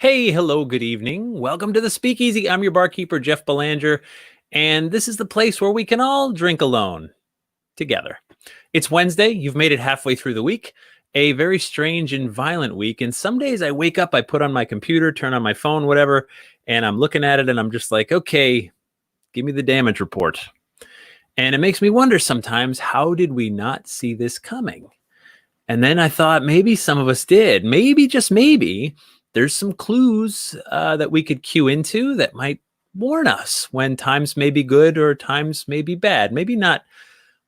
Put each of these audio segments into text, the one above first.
Hey, hello, good evening. Welcome to the Speakeasy. I'm your barkeeper, Jeff Belanger, and this is the place where we can all drink alone together. It's Wednesday. You've made it halfway through the week, a very strange and violent week. And some days I wake up, I put on my computer, turn on my phone, whatever, and I'm looking at it and I'm just like, okay, give me the damage report. And it makes me wonder sometimes, how did we not see this coming? And then I thought maybe some of us did. Maybe, just maybe, there's some clues that we could cue into that might warn us when times may be good or times may be bad. Maybe not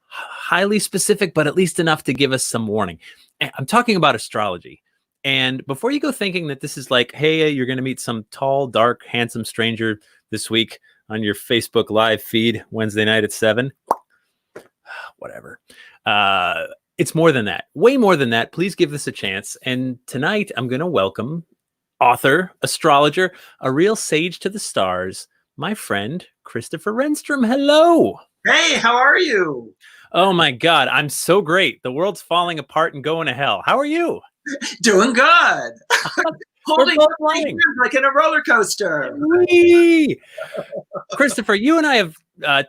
highly specific, but at least enough to give us some warning. I'm talking about astrology. And before you go thinking that this is like, hey, you're going to meet some tall, dark, handsome stranger this week on your Facebook Live feed Wednesday night at 7, whatever. It's more than that, way more than that. Please give this a chance. And tonight I'm going to welcome author, astrologer, a real sage to the stars, my friend, Christopher Renstrom. Hello. Hey, how are you? Oh my God, I'm so great. The world's falling apart and going to hell. How are you? Doing good. Holding both flying. like in a roller coaster. Whee! Christopher, you and I have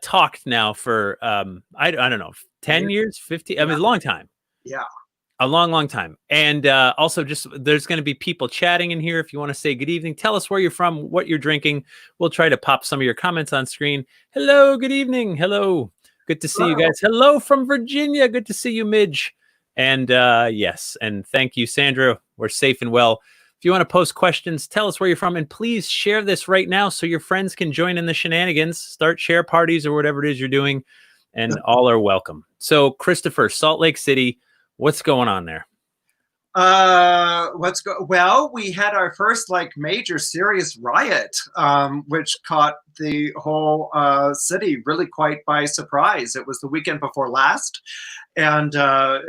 talked now for, I don't know, 10 years, 15, I mean, a long time. Yeah. A long, long time. And also just there's going to be people chatting in here. If you want to say good evening, tell us where you're from, what you're drinking. We'll try to pop some of your comments on screen. Hello, good evening. Hello. Good to see you guys. Hello from Virginia. Good to see you, Midge. And yes, and thank you, Sandra. We're safe and well. If you want to post questions, tell us where you're from. And please share this right now so your friends can join in the shenanigans, start share parties or whatever it is you're doing. And all are welcome. So, Christopher, Salt Lake City, what's going on there? Well, we had our first major serious riot, which caught the whole city really quite by surprise. It was the weekend before last. And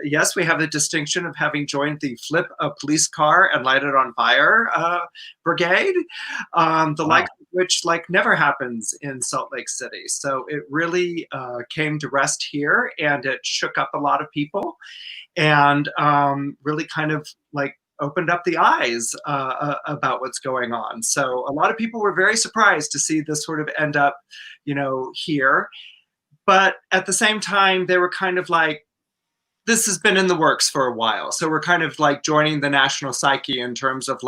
yes, we have the distinction of having joined the flip a police car and light it on fire brigade, like which never happens in Salt Lake City. So it really came to rest here, and it shook up a lot of people, and really kind of opened up the eyes about what's going on. So a lot of people were very surprised to see this sort of end up, here. But at the same time, they were kind of like, this has been in the works for a while. So we're kind of joining the national psyche in terms of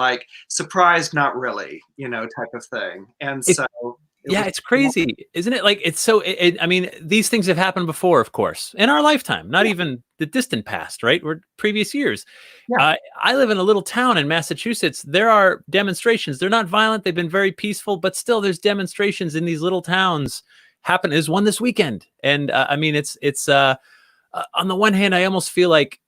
surprised, not really, type of thing. And so it's crazy, isn't it? It's so, I mean, these things have happened before, of course, in our lifetime, not even the distant past, right? Or previous years. Yeah. I live in a little town in Massachusetts. There are demonstrations. They're not violent. They've been very peaceful, but still there's demonstrations in these little towns happen. There's one this weekend. And I mean, it's on the one hand, I almost feel like,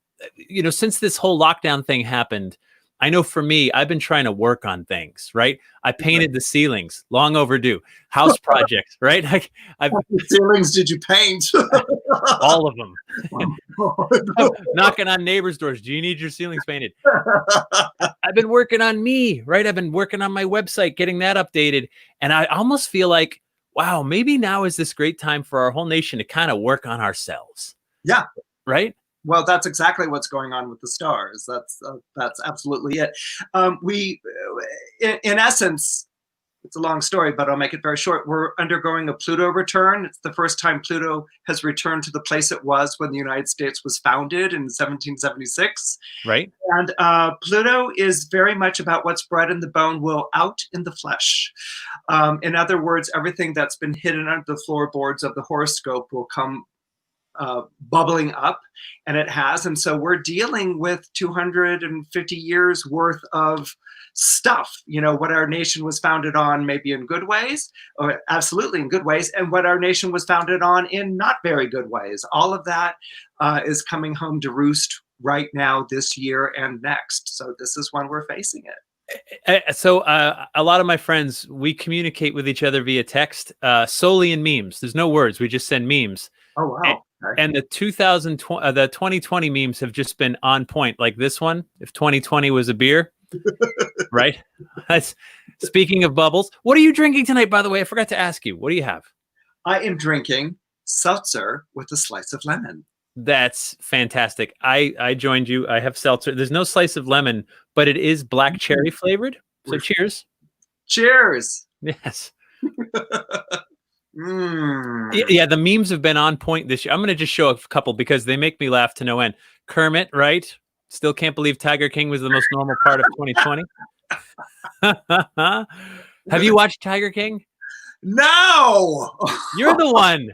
since this whole lockdown thing happened, I know for me, I've been trying to work on things, right? I painted the ceilings, long overdue. House projects, right? What ceilings did you paint? All of them. Knocking on neighbors' doors. Do you need your ceilings painted? I've been working on me, right? I've been working on my website, getting that updated. And I almost feel like, wow, maybe now is this great time for our whole nation to kind of work on ourselves. Yeah. Right? Well, that's exactly what's going on with the stars. That's absolutely it. In essence, it's a long story, but I'll make it very short. We're undergoing a Pluto return. It's the first time Pluto has returned to the place it was when the United States was founded in 1776. Right. And Pluto is very much about what's bred in the bone will out in the flesh. In other words, everything that's been hidden under the floorboards of the horoscope will come bubbling up, and it has. And so we're dealing with 250 years worth of stuff, what our nation was founded on, maybe in good ways, or absolutely in good ways, and what our nation was founded on in not very good ways. All of that is coming home to roost right now, this year and next. So this is when we're facing it. So a lot of my friends, we communicate with each other via text, solely in memes. There's no words. We just send memes. Oh, wow. And the 2020 memes have just been on point, like this one. If 2020 was a beer, right? That's speaking of bubbles. What are you drinking tonight, by the way? I forgot to ask you. What do you have? I am drinking seltzer with a slice of lemon. That's fantastic. I joined you. I have seltzer. There's no slice of lemon, but it is black cherry flavored. So cheers. Cheers. Yes. Mm. Yeah, the memes have been on point this year. I'm going to just show a couple because they make me laugh to no end. Kermit, right? Still can't believe Tiger King was the most normal part of 2020. Have you watched Tiger King? No. You're the one.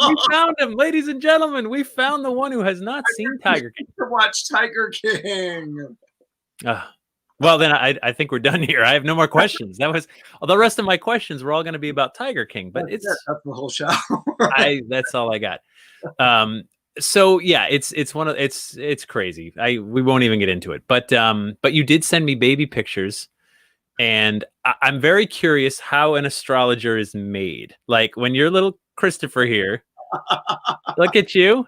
We found him, ladies and gentlemen. We found the one who has not seen Tiger King. To watch Tiger King. Well, then I think we're done here. I have no more questions. That was the rest of my questions were all going to be about Tiger King, but that's the whole show. That's all I got. So yeah, it's crazy. We won't even get into it, but you did send me baby pictures, and I'm very curious how an astrologer is made. Like when you're little Christopher here, look at you.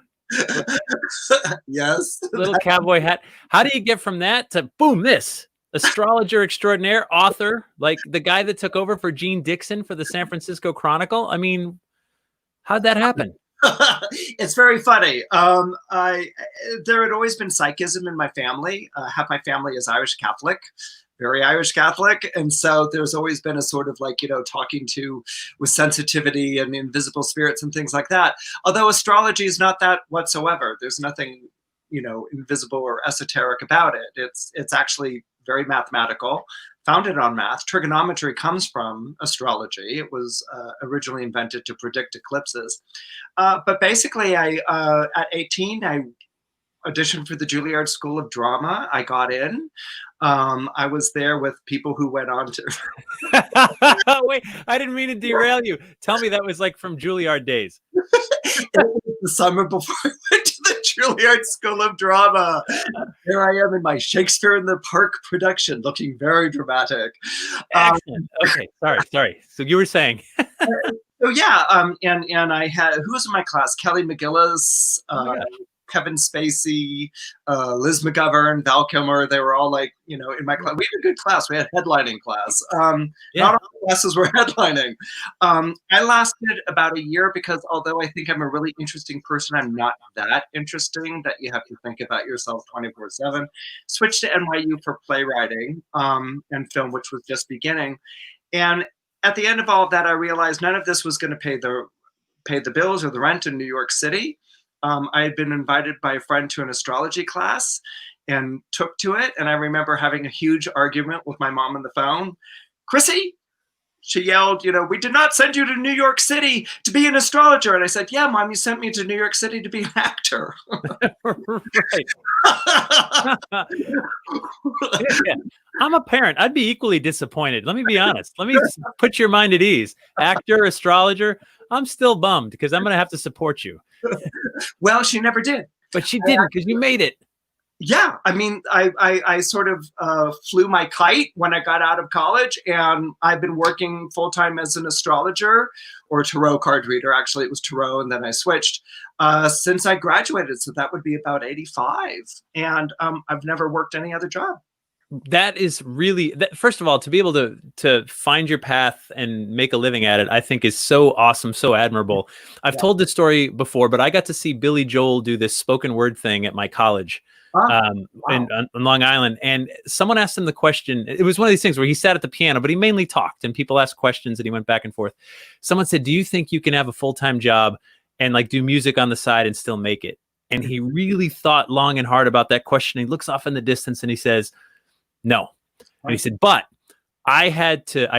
Yes. Little cowboy hat. How do you get from that to boom, this astrologer extraordinaire, author, like the guy that took over for Jeanne Dixon for the San Francisco Chronicle? I mean, how'd that happen? It's very funny. There had always been psychism in my family. Half my family is Irish Catholic, very Irish Catholic. And so there's always been a sort of like, talking to with sensitivity and invisible spirits and things like that. Although astrology is not that whatsoever. There's nothing, invisible or esoteric about it. It's actually very mathematical, founded on math. Trigonometry comes from astrology. It was originally invented to predict eclipses. But basically, at 18, I auditioned for the Juilliard School of Drama. I got in. I was there with people who went on to... Wait, I didn't mean to derail you. Tell me that was like from Juilliard days. It was the summer before I went to the Juilliard School of Drama. Here I am in my Shakespeare in the Park production, looking very dramatic. Excellent. Okay, sorry. So you were saying... So yeah, and I had, who was in my class? Kelly McGillis, Kevin Spacey, Liz McGovern, Val Kilmer. They were all like, in my class. We had a good class. We had a headlining class. Not all the classes were headlining. I lasted about a year because although I think I'm a really interesting person, I'm not that interesting that you have to think about yourself 24/7. Switched to NYU for playwriting and film, which was just beginning. And at the end of all of that, I realized none of this was going to pay the bills or the rent in New York City. I had been invited by a friend to an astrology class and took to it. And I remember having a huge argument with my mom on the phone. Chrissy, she yelled, we did not send you to New York City to be an astrologer. And I said, yeah, Mom, you sent me to New York City to be an actor. Right. Yeah. I'm a parent. I'd be equally disappointed. Let me be honest. Let me put your mind at ease. Actor, astrologer, I'm still bummed because I'm going to have to support you. Well, she never did. But she didn't because you made it. Yeah, I mean, I sort of flew my kite when I got out of college, and I've been working full-time as an astrologer or tarot card reader. Actually, it was tarot, and then I switched since I graduated. So that would be about 85. And I've never worked any other job. That is really, first of all, to be able to find your path and make a living at it, I think is so awesome, so admirable. I've told this story before, but I got to see Billy Joel do this spoken word thing at my college. In Long Island, and someone asked him the question. It was one of these things where he sat at the piano, but he mainly talked, and people asked questions, and he went back and forth. Someone said, "Do you think you can have a full-time job and like do music on the side and still make it?" And he really thought long and hard about that question. He looks off in the distance and he says, "No." And he said, "But I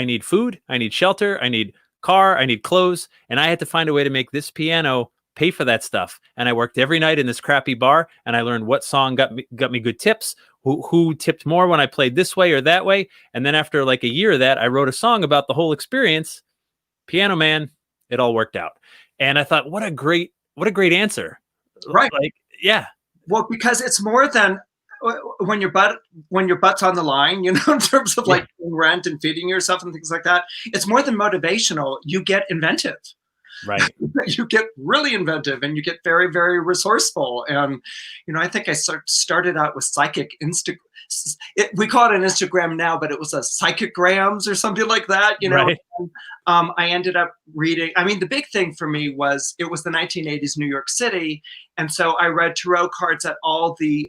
need food, I need shelter, I need car, I need clothes, and I had to find a way to make this piano pay for that stuff. And I worked every night in this crappy bar, and I learned what song got me good tips, who tipped more when I played this way or that way. And then after like a year of that, I wrote a song about the whole experience. Piano Man, it all worked out." And I thought, what a great answer. Right. Like, yeah. Well, because it's more than when your butt's on the line, in terms of like rent and feeding yourself and things like that. It's more than motivational. You get inventive. Right. You get really inventive and you get very, very resourceful. And, I think I started out with psychic we call it an Instagram now, but it was a psychograms or something like that, Right. And, I ended up reading, the big thing for me was it was the 1980s New York City. And so I read tarot cards at all the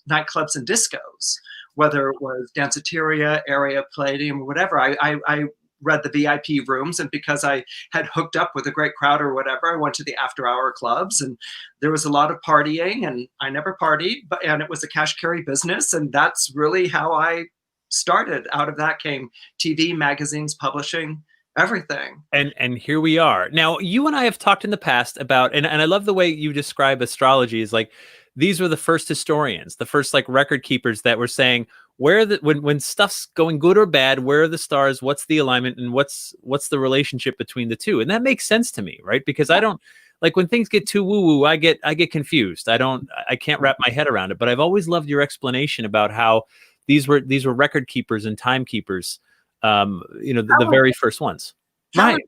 nightclubs and discos whether it was Danceteria, Area, Palladium, or whatever. I read the VIP rooms, and because I had hooked up with a great crowd or whatever, I went to the after-hour clubs, and there was a lot of partying, and I never partied, and it was a cash carry business, and that's really how I started. Out of that came TV, magazines, publishing, everything. And here we are. Now, you and I have talked in the past about, and I love the way you describe astrology is like, these were the first historians, the first like record keepers that were saying, where the when stuff's going good or bad, where are the stars, what's the alignment, and what's the relationship between the two? And that makes sense to me, right? Because I don't like when things get too woo-woo, I get confused. I can't wrap my head around it. But I've always loved your explanation about how these were record keepers and timekeepers, the very first ones. Right.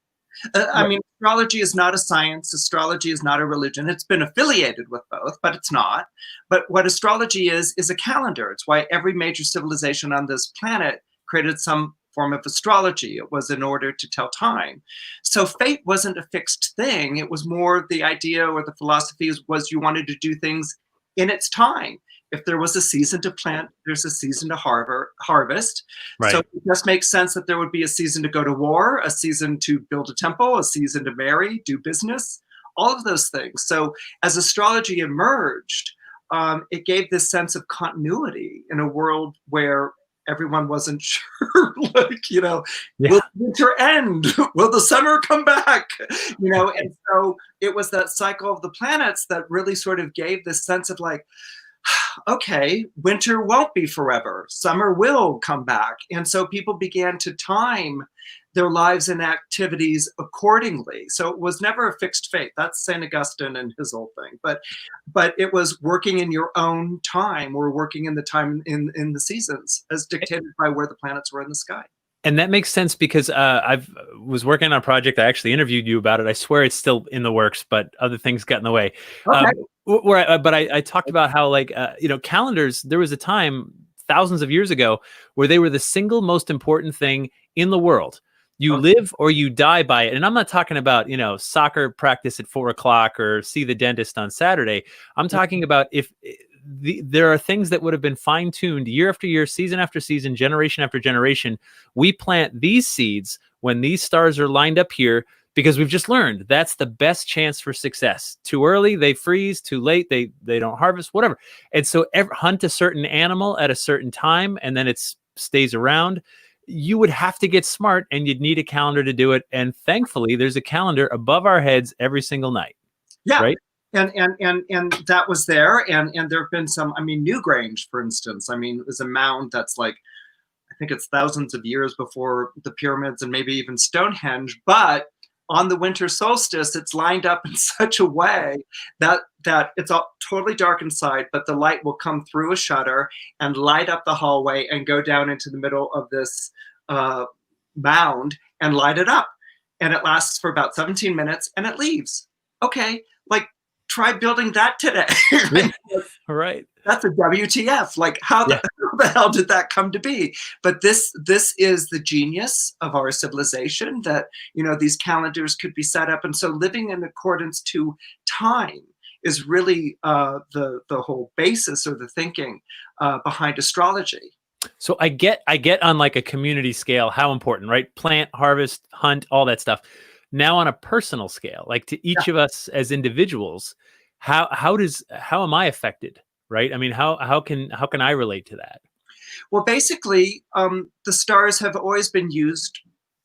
I mean, astrology is not a science. Astrology is not a religion. It's been affiliated with both, but it's not. But what astrology is a calendar. It's why every major civilization on this planet created some form of astrology. It was in order to tell time. So fate wasn't a fixed thing. It was more the idea, or the philosophy was you wanted to do things in its time. If there was a season to plant, there's a season to harvest. Right. So it just makes sense that there would be a season to go to war, a season to build a temple, a season to marry, do business, all of those things. So as astrology emerged, it gave this sense of continuity in a world where everyone wasn't sure, will winter end? Will the summer come back? And so it was that cycle of the planets that really sort of gave this sense of like, okay, winter won't be forever. Summer will come back. And so people began to time their lives and activities accordingly. So it was never a fixed fate. That's St. Augustine and his whole thing. But it was working in your own time, or working in the time in the seasons as dictated by where the planets were in the sky. And that makes sense because I was working on a project. I actually interviewed you about it. I swear it's still in the works, but other things got in the way. Okay. But I talked about how calendars, there was a time thousands of years ago where they were the single most important thing in the world. You live or you die by it. And I'm not talking about, soccer practice at 4 o'clock or see the dentist on Saturday. I'm talking about if there are things that would have been fine-tuned year after year, season after season, generation after generation. We plant these seeds when these stars are lined up here because we've just learned that's the best chance for success. Too early, they freeze. Too late, they don't harvest, whatever. And so hunt a certain animal at a certain time, and then it stays around. You would have to get smart, and you'd need a calendar to do it. And thankfully, there's a calendar above our heads every single night. Yeah. Right? And that was there. And there have been some, Newgrange, for instance, is a mound that's like, I think it's thousands of years before the pyramids and maybe even Stonehenge. But on the winter solstice, it's lined up in such a way that it's all totally dark inside, but the light will come through a shutter and light up the hallway and go down into the middle of this mound and light it up. And it lasts for about 17 minutes and it leaves. Okay, try building that today. Right. That's a WTF. How the hell did that come to be? But this is the genius of our civilization, that these calendars could be set up, and so living in accordance to time is really the whole basis or the thinking behind astrology. So I get on like a community scale how important, right? Plant, harvest, hunt, all that stuff. Now on a personal scale, like to each of us as individuals, how am I affected? Right? How can I relate to that? Well, basically, the stars have always been used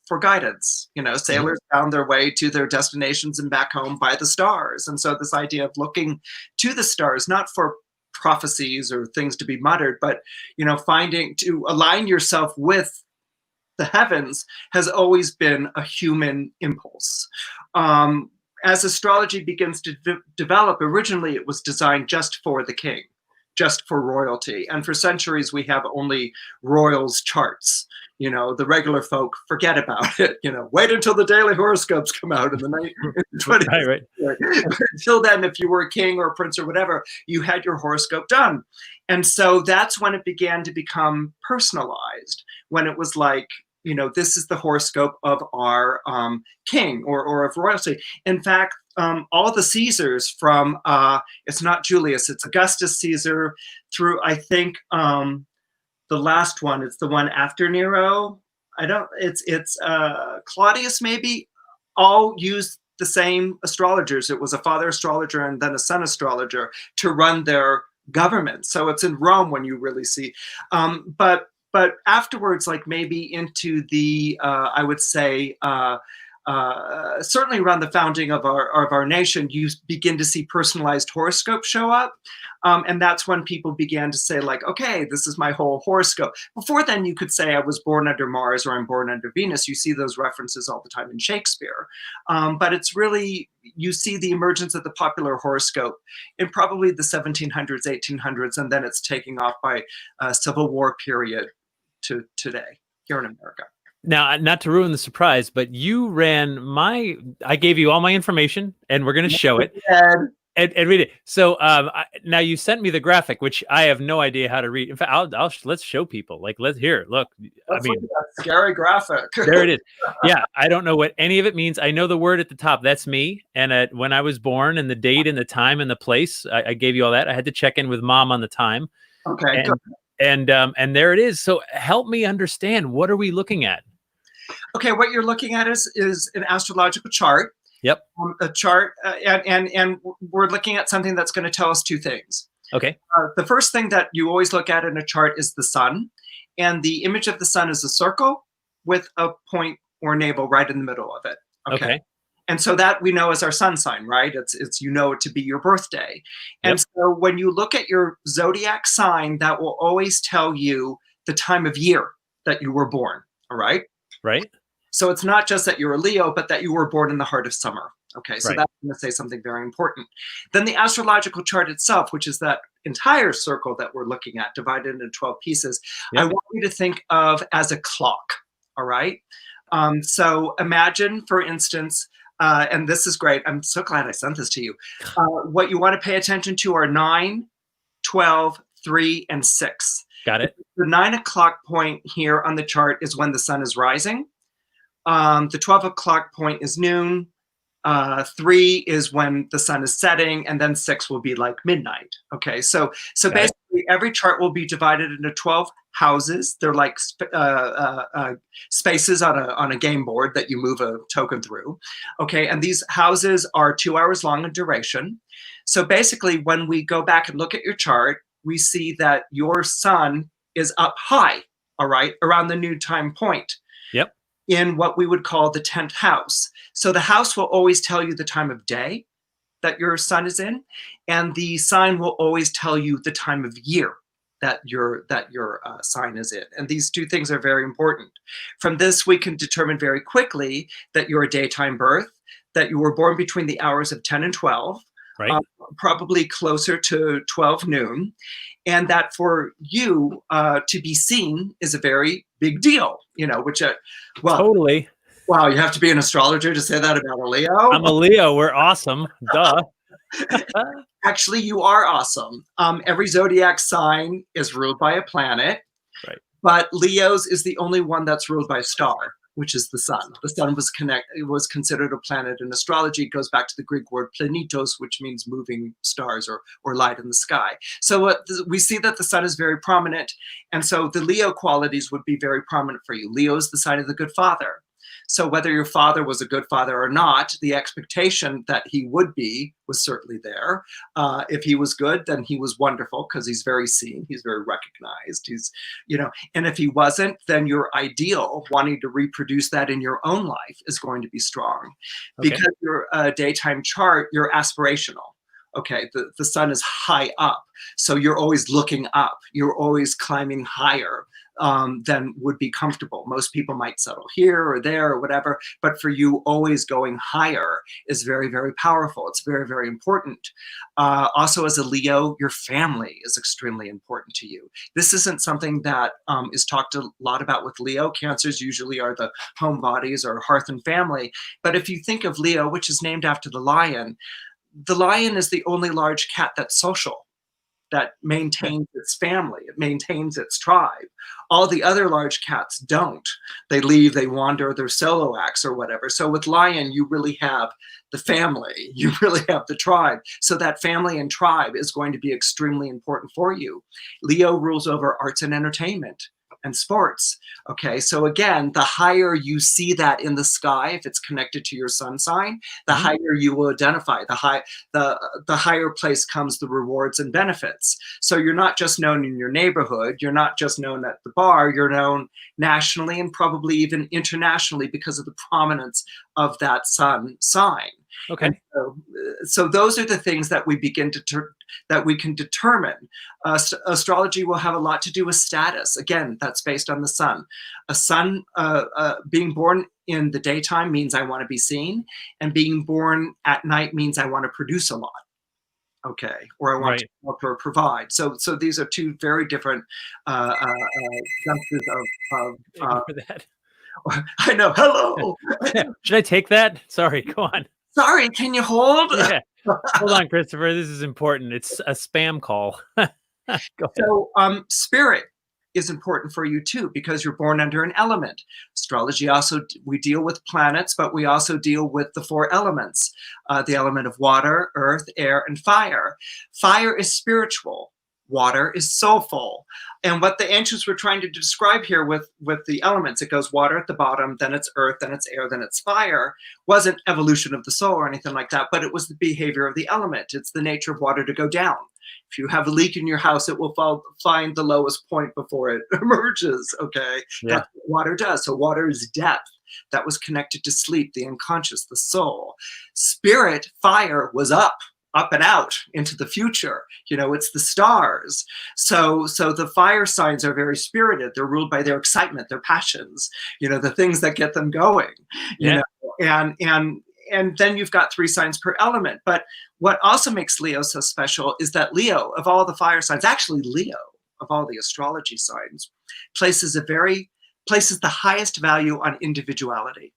for guidance. Sailors found their way to their destinations and back home by the stars. And so this idea of looking to the stars, not for prophecies or things to be muttered, but, finding to align yourself with the heavens, has always been a human impulse. As astrology begins to develop, originally it was designed just for the king, just for royalty. And for centuries, we have only royals' charts. The regular folk forget about it. Wait until the daily horoscopes come out in the 20th. Right. Until then, if you were a king or a prince or whatever, you had your horoscope done. And so that's when it began to become personalized, when it was like, this is the horoscope of our king or of royalty. In fact, all the Caesars from, it's not Julius, it's Augustus Caesar through, I think, the last one. It's the one after Nero. I don't. It's Claudius maybe. All use the same astrologers. It was a father astrologer and then a son astrologer to run their government. So it's in Rome when you really see. But afterwards, like maybe into the I would say. Certainly around the founding of our nation, you begin to see personalized horoscopes show up. And that's when people began to say, like, okay, this is my whole horoscope. Before then, you could say I was born under Mars or I'm born under Venus. You see those references all the time in Shakespeare. But it's really, you see the emergence of the popular horoscope in probably the 1700s, 1800s, and then it's taking off by Civil War period to today here in America. Now, not to ruin the surprise, but you ran I gave you all my information and we're going to show it and read it. So now you sent me the graphic, which I have no idea how to read. In fact, let's show people, like, look. Let's look at that scary graphic. There it is. Yeah. I don't know what any of it means. I know the word at the top. That's me. And when I was born and the date and the time and the place, I gave you all that. I had to check in with Mom on the time. Okay. And there it is. So help me understand, what are we looking at? Okay, what you're looking at is an astrological chart. Yep. A chart, and we're looking at something that's going to tell us two things. Okay. The first thing that you always look at in a chart is the sun, and the image of the sun is a circle with a point or navel right in the middle of it. Okay. And so that we know as our sun sign, right? It's it to be your birthday. And so when you look at your zodiac sign, that will always tell you the time of year that you were born. All right. Right. So it's not just that you're a Leo, but that you were born in the heart of summer. Okay, so right. That's going to say something very important. Then the astrological chart itself, which is that entire circle that we're looking at, divided into 12 pieces, I want you to think of as a clock. All right. So imagine, for instance, and this is great. I'm so glad I sent this to you. What you want to pay attention to are 9, 12, 3, and 6. Got it. The 9 o'clock point here on the chart is when the sun is rising. The 12 o'clock point is noon. 3 is when the sun is setting, and then 6 will be like midnight. Okay, so basically every chart will be divided into 12 houses. They're like spaces on a game board that you move a token through. Okay, and these houses are 2 hours long in duration. So basically, when we go back and look at your chart, we see that your sun is up high, all right, around the noon time point. Yep. In what we would call the 10th house. So the house will always tell you the time of day that your sun is in, and the sign will always tell you the time of year that your sign is in. And these two things are very important. From this, we can determine very quickly that you're a daytime birth, that you were born between the hours of 10 and 12, right. Probably closer to 12 noon, and that for you to be seen is a very big deal, which, well, totally. Wow, you have to be an astrologer to say that about a Leo? I'm a Leo. We're awesome. Duh. Actually, you are awesome. Every zodiac sign is ruled by a planet, right? But Leo's is the only one that's ruled by a star, which is the sun. The sun was considered a planet in astrology. It goes back to the Greek word planitos, which means moving stars or light in the sky. So we see that the sun is very prominent. And so the Leo qualities would be very prominent for you. Leo is the sign of the good father. So whether your father was a good father or not, the expectation that he would be was certainly there. If he was good, then he was wonderful because he's very seen, he's very recognized, and if he wasn't, then your ideal, wanting to reproduce that in your own life, is going to be strong. Okay. Because your daytime chart, you're aspirational. Okay, the sun is high up, so you're always looking up. You're always climbing higher than would be comfortable. Most people might settle here or there or whatever, but for you, always going higher is very, very powerful. It's very, very important. Also, as a Leo, your family is extremely important to you. This isn't something that is talked a lot about with Leo. Cancers usually are the home bodies or hearth and family. But if you think of Leo, which is named after the lion is the only large cat that's social. that maintains its family. It maintains its tribe. All the other large cats don't. They leave, they wander, they're solo acts or whatever. So with lion, you really have the family. You really have the tribe. So that family and tribe is going to be extremely important for you. Leo rules over arts and entertainment and sports. Okay, so again, the higher you see that in the sky, if it's connected to your sun sign, the higher you will identify. The higher place comes the rewards and benefits. So you're not just known in your neighborhood, you're not just known at the bar, you're known nationally and probably even internationally because of the prominence of that sun sign. Okay. So those are the things that we begin to that we can determine. Astrology will have a lot to do with status. Again, that's based on the sun. A sun being born in the daytime means I want to be seen, and being born at night means I want to produce a lot. Okay, or I want to help or provide. So these are two very different junctures of that. I know. Hello. Should I take that? Sorry, go on. Sorry, can you hold? Yeah. Hold on, Christopher. This is important. It's a spam call. Go ahead. So spirit is important for you too, because you're born under an element. Astrology also, we deal with planets, but we also deal with the four elements, the element of water, earth, air, and fire. Fire is spiritual. Water is soulful. And what the ancients were trying to describe here with the elements, it goes water at the bottom, then it's earth, then it's air, then it's fire, wasn't evolution of the soul or anything like that, but it was the behavior of the element. It's the nature of water to go down. If you have a leak in your house, it will find the lowest point before it emerges, okay? Yeah. That's what water does. So water is depth. That was connected to sleep, the unconscious, the soul. Spirit, fire, was up and out into the future. You know, it's the stars. So the fire signs are very spirited. They're ruled by their excitement, their passions, you know, the things that get them going, you know, and then you've got 3 signs per element. But what also makes Leo so special is that Leo, of all the fire signs, actually Leo, of all the astrology signs, places the highest value on individuality.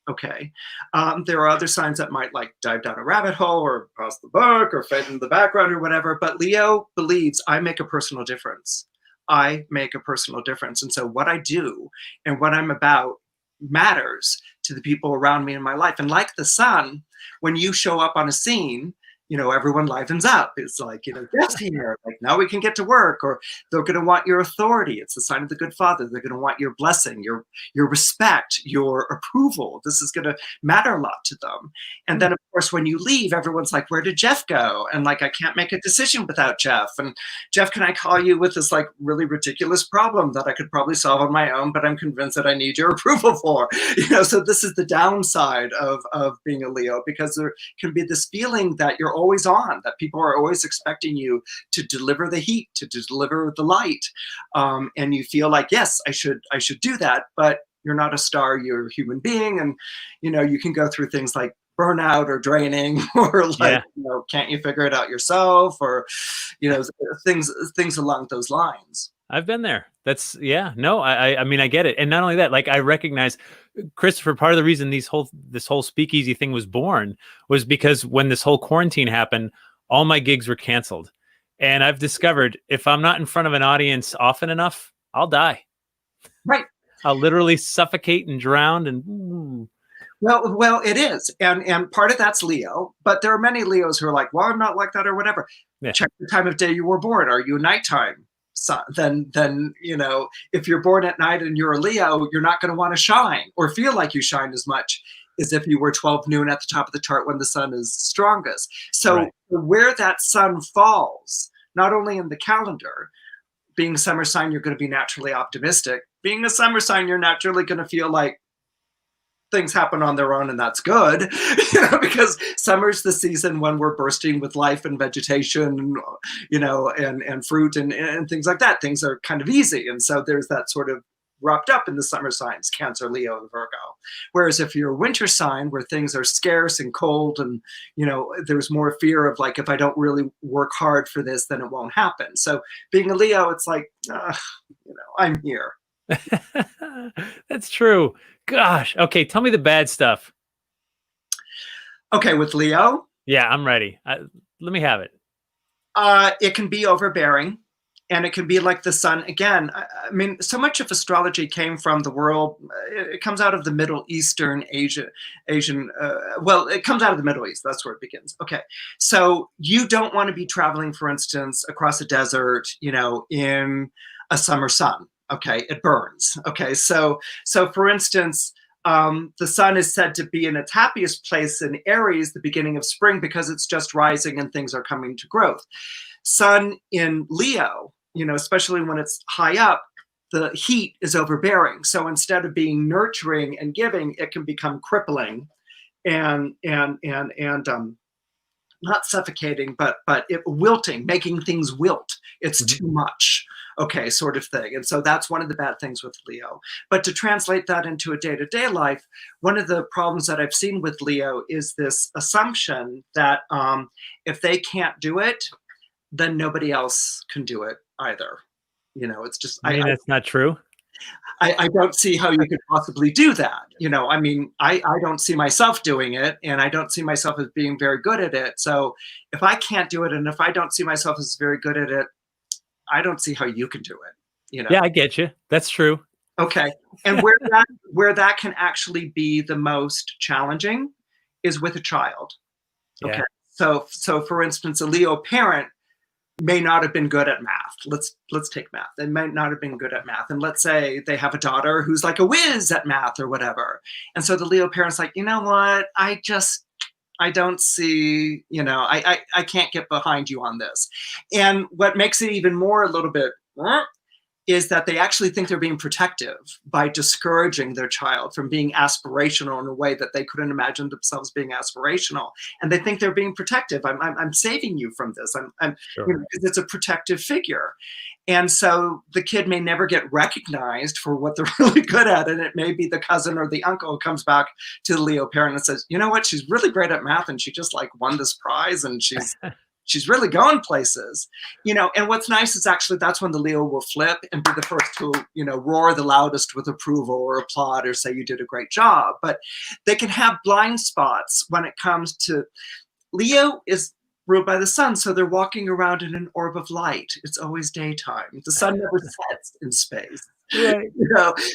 Okay. There are other signs that might like dive down a rabbit hole or pass the buck or fade in the background or whatever. But Leo believes I make a personal difference. I make a personal difference. And so what I do and what I'm about matters to the people around me in my life. And like the sun, when you show up on a scene, you know, everyone livens up. It's like, you know, Jeff's here, like now we can get to work, or they're going to want your authority. It's the sign of the good father. They're going to want your blessing, your respect, your approval. This is going to matter a lot to them. And then of course, when you leave, everyone's like, where did Jeff go? And like, I can't make a decision without Jeff. And Jeff, can I call you with this like really ridiculous problem that I could probably solve on my own, but I'm convinced that I need your approval for, you know? So this is the downside of being a Leo, because there can be this feeling that you're always on, that people are always expecting you to deliver the heat, to deliver the light. And you feel like, yes, I should do that, but you're not a star, you're a human being. And, you know, you can go through things like burnout or draining, or like, you know, can't you figure it out yourself? Or, you know, things along those lines. I've been there. That's no, I mean, I get it. And not only that, like I recognize, Christopher, part of the reason this whole speakeasy thing was born was because when this whole quarantine happened, all my gigs were canceled. And I've discovered if I'm not in front of an audience often enough, I'll die. Right. I'll literally suffocate and drown and Well, it is. And part of that's Leo, but there are many Leos who are like, well, I'm not like that or whatever. Yeah. Check the time of day you were born. Are you nighttime? So then, you know, if you're born at night and you're a Leo, you're not going to want to shine or feel like you shine as much as if you were 12 noon at the top of the chart when the sun is strongest. So where that sun falls, not only in the calendar, being a summer sign, you're going to be naturally optimistic. Being a summer sign, you're naturally going to feel like things happen on their own, and that's good, you know, because summer's the season when we're bursting with life and vegetation, you know, and fruit and things like that. Things are kind of easy. And so there's that sort of wrapped up in the summer signs, Cancer, Leo, and Virgo. Whereas if you're a winter sign where things are scarce and cold and, you know, there's more fear of like, if I don't really work hard for this, then it won't happen. So being a Leo, it's like, you know, I'm here. That's true. Gosh. Okay. Tell me the bad stuff. Okay. With Leo? Yeah, I'm ready. Let me have it. It can be overbearing, and it can be like the sun. Again, I mean, so much of astrology came from the world. It comes out of the Middle Eastern, Asian. Well, it comes out of the Middle East. That's where it begins. Okay, so you don't want to be traveling, for instance, across a desert, in a summer sun. Okay, it burns. Okay, so for instance, the sun is said to be in its happiest place in Aries, the beginning of spring, because it's just rising and things are coming to growth. Sun in Leo, especially when it's high up, the heat is overbearing. So instead of being nurturing and giving, it can become crippling and not suffocating, but it wilting, making things wilt. It's too much. Okay, sort of thing. And so that's one of the bad things with Leo. But to translate that into a day-to-day life, one of the problems that I've seen with Leo is this assumption that if they can't do it, then nobody else can do it either. It's just that's not true. I don't see how you could possibly do that. I mean, I don't see myself doing it, and I don't see myself as being very good at it. So if I can't do it, and if I don't see myself as very good at it, I don't see how you can do it. Yeah, I get you. That's true. Okay. And where that can actually be the most challenging is with a child. Yeah. Okay. So for instance, a Leo parent may not have been good at math. Let's take math. They might not have been good at math. And let's say they have a daughter who's like a whiz at math or whatever. And so the Leo parent's like, you know what? I don't see, I can't get behind you on this. And what makes it even more a little bit is that they actually think they're being protective by discouraging their child from being aspirational in a way that they couldn't imagine themselves being aspirational. And they think they're being protective. I'm saving you from this. Sure. Because it's a protective figure. And so the kid may never get recognized for what they're really good at. And it may be the cousin or the uncle who comes back to the Leo parent and says, you know what, she's really great at math and she just won this prize and she's really going places. And what's nice is actually that's when the Leo will flip and be the first to, roar the loudest with approval or applaud or say you did a great job. But they can have blind spots when it comes to Leo is ruled by the sun, so they're walking around in an orb of light. It's always daytime. The sun never sets in space. Right.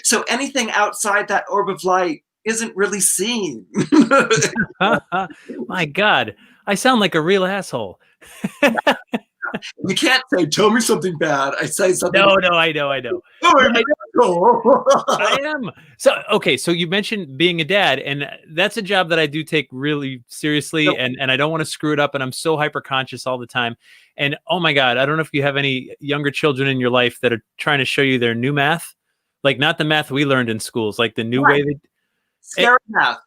So anything outside that orb of light isn't really seen. My God, I sound like a real asshole. You can't say, tell me something bad. I say something. No, I know. Oh, I am. So, okay. So you mentioned being a dad, and that's a job that I do take really seriously, and I don't want to screw it up. And I'm so hyper conscious all the time. And oh my God, I don't know if you have any younger children in your life that are trying to show you their new math, like not the math we learned in schools, like the new way they scary math.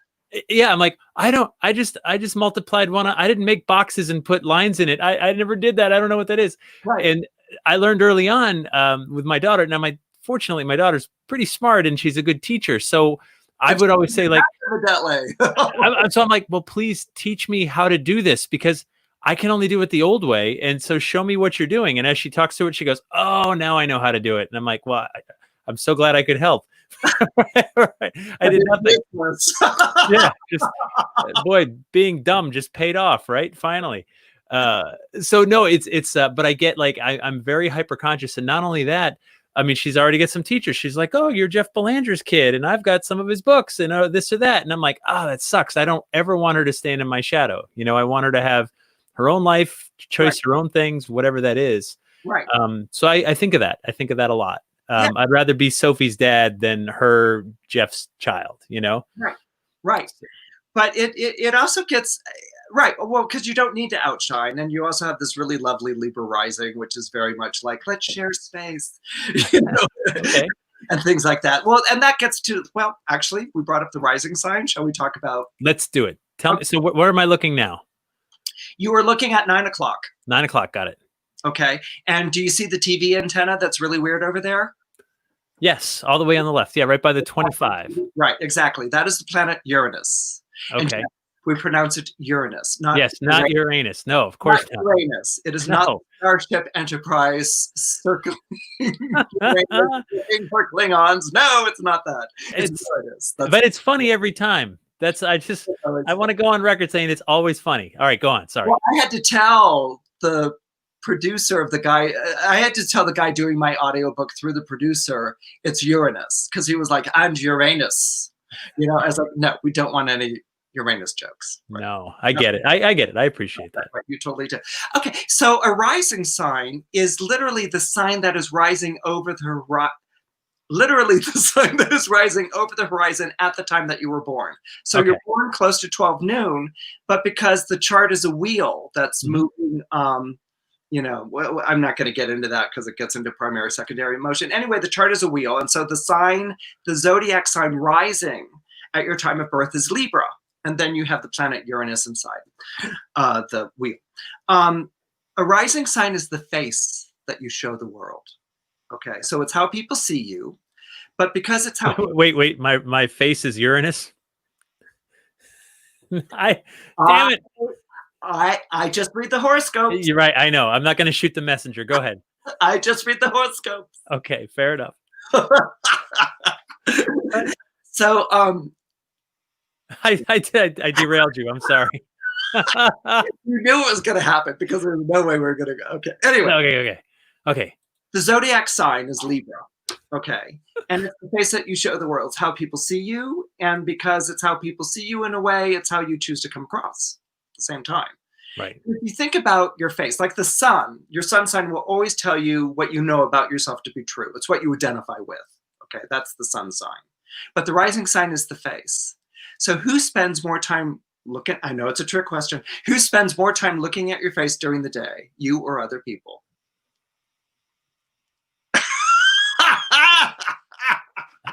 Yeah, I'm like, I just multiplied one. I didn't make boxes and put lines in it. I never did that. I don't know what that is. Right. And I learned early on with my daughter. Now, fortunately, my daughter's pretty smart and she's a good teacher. So I would always say that way. So I'm like, well, please teach me how to do this because I can only do it the old way. And so show me what you're doing. And as she talks to it, she goes, oh, now I know how to do it. And I'm like, well, I'm so glad I could help. Right. I did nothing. Yeah, just boy, being dumb just paid off, right? Finally. So no, it's but I get I'm very hyper conscious, and not only that, I mean, she's already got some teachers. She's like, oh, you're Jeff Belanger's kid, and I've got some of his books, and this or that, and I'm like, oh, that sucks. I don't ever want her to stand in my shadow. I want her to have her own life, choose her own things, whatever that is. Right. So I think of that. I think of that a lot. I'd rather be Sophie's dad than her Jeff's child, Right. But it also gets right. Well, because you don't need to outshine. And you also have this really lovely Libra rising, which is very much like, let's share space, Okay. And things like that. Well, and that gets to, actually, we brought up the rising sign. Shall we talk about? Let's do it. Tell me. So where am I looking now? You were looking at 9 o'clock. 9 o'clock. Got it. Okay. And do you see the TV antenna that's really weird over there? Yes, all the way on the left. Yeah, right by the 25. Right, exactly. That is the planet Uranus. Okay. And we pronounce it Uranus, not not Uranus. No, of course not. Uranus. It is not the Starship Enterprise circling for Klingons. No, it's not that. It's Uranus. But it's funny every time. I want to go on record saying it's always funny. All right, go on. Sorry. Well, I had to tell the producer of the guy, I had to tell the guy doing my audiobook through the producer, it's Uranus, because he was like, I'm Uranus. I was like, no, we don't want any Uranus jokes. Right? No, I get it. I get it. I appreciate that. Right, you totally do. Okay, so a rising sign is literally the sign that is rising over the horizon. Literally the sign that is rising over the horizon at the time that you were born. So you're born close to 12 noon, but because the chart is a wheel that's moving, I'm not going to get into that because it gets into primary, secondary motion. Anyway, the chart is a wheel. And so the zodiac sign rising at your time of birth is Libra. And then you have the planet Uranus inside the wheel. A rising sign is the face that you show the world. Okay, so it's how people see you, but because it's how wait, my face is Uranus. Damn it! I just read the horoscopes. You're right. I know. I'm not going to shoot the messenger. Go ahead. I just read the horoscopes. Okay, fair enough. So I derailed you. I'm sorry. You knew it was going to happen because there's no way we were going to go. Okay. Anyway. Okay. The zodiac sign is Libra. Okay. And it's the face that you show the world. It's how people see you. And because it's how people see you in a way, it's how you choose to come across at the same time. Right. If you think about your face, like the sun, your sun sign will always tell you what you know about yourself to be true. It's what you identify with. Okay. That's the sun sign. But the rising sign is the face. So who spends more time I know it's a trick question. Who spends more time looking at your face during the day, you or other people?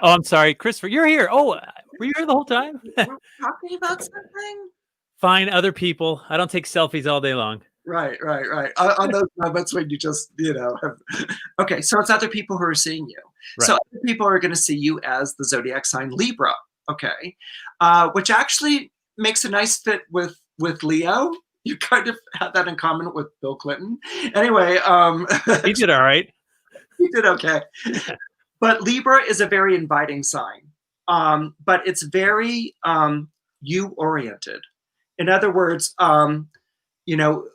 Oh, I'm sorry, Christopher. You're here. Oh, were you here the whole time? We're talking about something. Fine, other people. I don't take selfies all day long. Right. On those moments when you just, have... Okay, so it's other people who are seeing you. Right. So other people are going to see you as the zodiac sign Libra. Okay, which actually makes a nice fit with Leo. You kind of have that in common with Bill Clinton. Anyway, he did all right. He did okay. But Libra is a very inviting sign, but it's very you-oriented. In other words,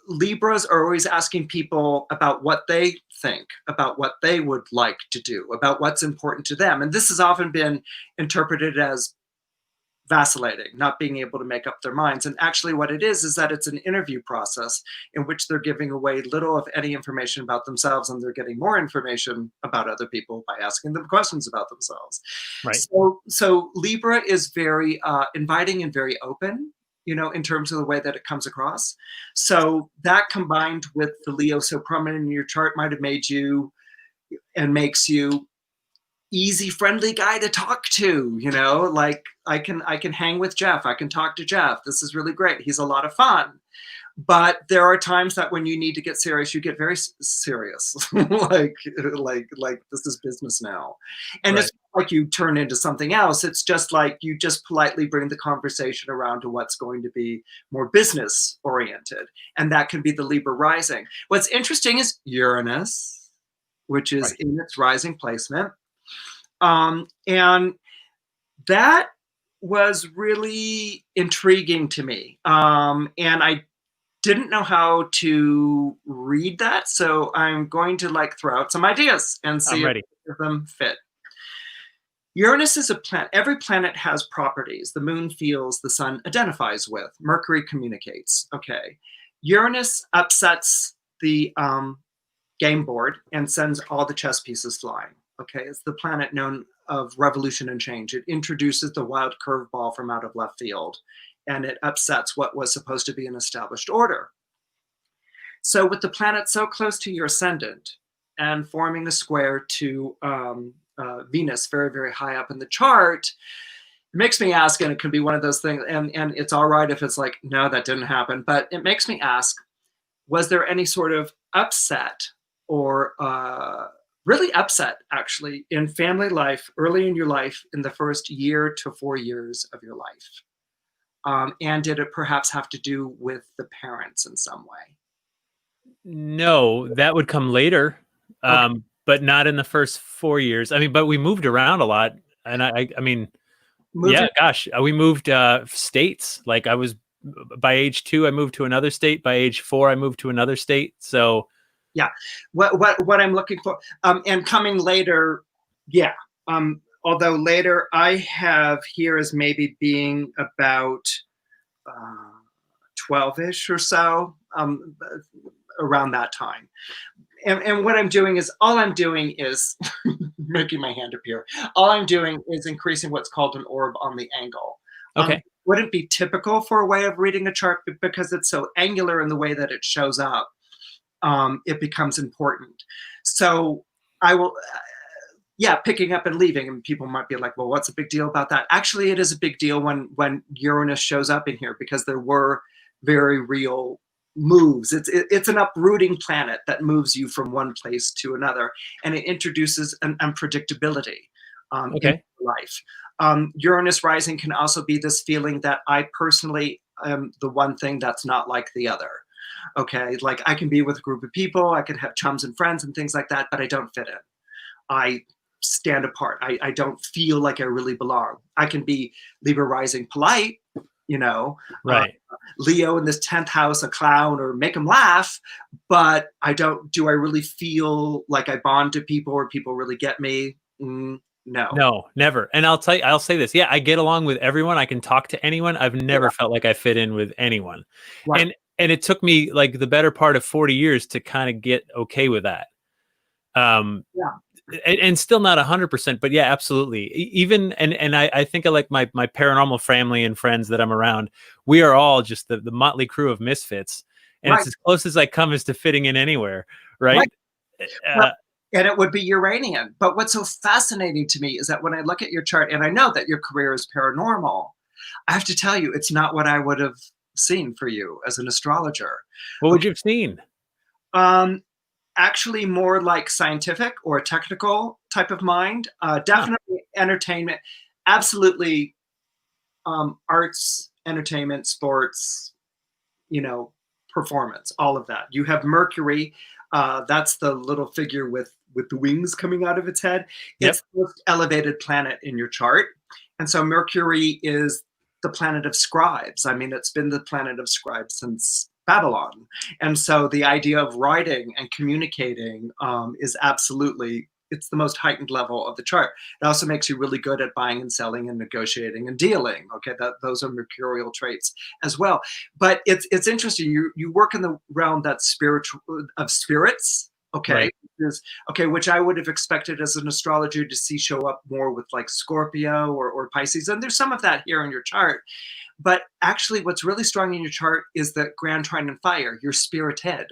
Libras are always asking people about what they think, about what they would like to do, about what's important to them. And this has often been interpreted as vacillating, not being able to make up their minds. And actually what it is that it's an interview process in which they're giving away little of any information about themselves, and they're getting more information about other people by asking them questions about themselves. Right. So Libra is very inviting and very open, in terms of the way that it comes across. So that combined with the Leo so prominent in your chart might have made you and makes you easy, friendly guy to talk to, like I can hang with Jeff. I can talk to Jeff. This is really great. He's a lot of fun. But there are times that when you need to get serious, you get very serious. like this is business now. And It's not like you turn into something else. It's just like you just politely bring the conversation around to what's going to be more business oriented. And that can be the Libra rising. What's interesting is Uranus, which is in its rising placement. And that was really intriguing to me. And I didn't know how to read that. So I'm going to throw out some ideas and see if them fit. Uranus is a planet. Every planet has properties. The moon feels, the sun identifies with, Mercury communicates. Okay. Uranus upsets the game board and sends all the chess pieces flying. Okay, it's the planet known of revolution and change. It introduces the wild curveball from out of left field, and it upsets what was supposed to be an established order. So with the planet so close to your ascendant and forming a square to Venus very, very high up in the chart, it makes me ask, and it could be one of those things, and it's all right if it's like, no, that didn't happen, but it makes me ask, was there any sort of upset or really upset, actually, in family life, early in your life, in the first year to 4 years of your life? And did it perhaps have to do with the parents in some way? No, that would come later, but not in the first 4 years. I mean, but we moved around a lot. And I mean, we moved states. Like by age 2, I moved to another state. By age 4, I moved to another state. So Yeah. What I'm looking for, and coming later, yeah. Although later I have here as maybe being about 12-ish or so, around that time. And what I'm doing is, all I'm doing is making my hand appear. All I'm doing is increasing what's called an orb on the angle. Okay. Wouldn't be typical for a way of reading a chart, but because it's so angular in the way that it shows up, it becomes important. So I will, yeah, picking up and leaving, and people might be like, well, what's a big deal about that? Actually, it is a big deal when Uranus shows up in here, because there were very real moves. It's an uprooting planet that moves you from one place to another, and it introduces an unpredictability in life. Uranus rising can also be this feeling that I personally am the one thing that's not like the other. Okay, like I can be with a group of people, I can have chums and friends and things like that, but I don't fit in. I stand apart. I don't feel like I really belong. I can be Libra rising polite, you know, right. Leo in this 10th house, a clown, or make them laugh, but do I really feel like I bond to people, or people really get me? No, never. And I'll say this. Yeah, I get along with everyone. I can talk to anyone. I've never felt like I fit in with anyone. Right. And it took me like the better part of 40 years to kind of get okay with that. And still not 100%, but yeah, absolutely. Even, and I think of like my paranormal family and friends that I'm around, we are all just the motley crew of misfits. And it's as close as I come as to fitting in anywhere. Right. And it would be Uranian. But what's so fascinating to me is that when I look at your chart, and I know that your career is paranormal, I have to tell you, it's not what I would have seen for you as an astrologer. What would you have seen? Actually more like scientific or technical type of mind. Definitely entertainment. Absolutely arts, entertainment, sports, performance, all of that. You have Mercury. That's the little figure with the wings coming out of its head. It's the most elevated planet in your chart. And so Mercury is the planet of scribes. I mean, it's been the planet of scribes since Babylon. And so the idea of writing and communicating is absolutely, it's the most heightened level of the chart. It also makes you really good at buying and selling and negotiating and dealing. Okay, those are mercurial traits as well. But it's interesting. You work in the realm that's spiritual, of spirits. Okay, which I would have expected as an astrologer to see show up more with like Scorpio or Pisces. And there's some of that here in your chart. But actually, what's really strong in your chart is the Grand Trine and Fire, your spirit head,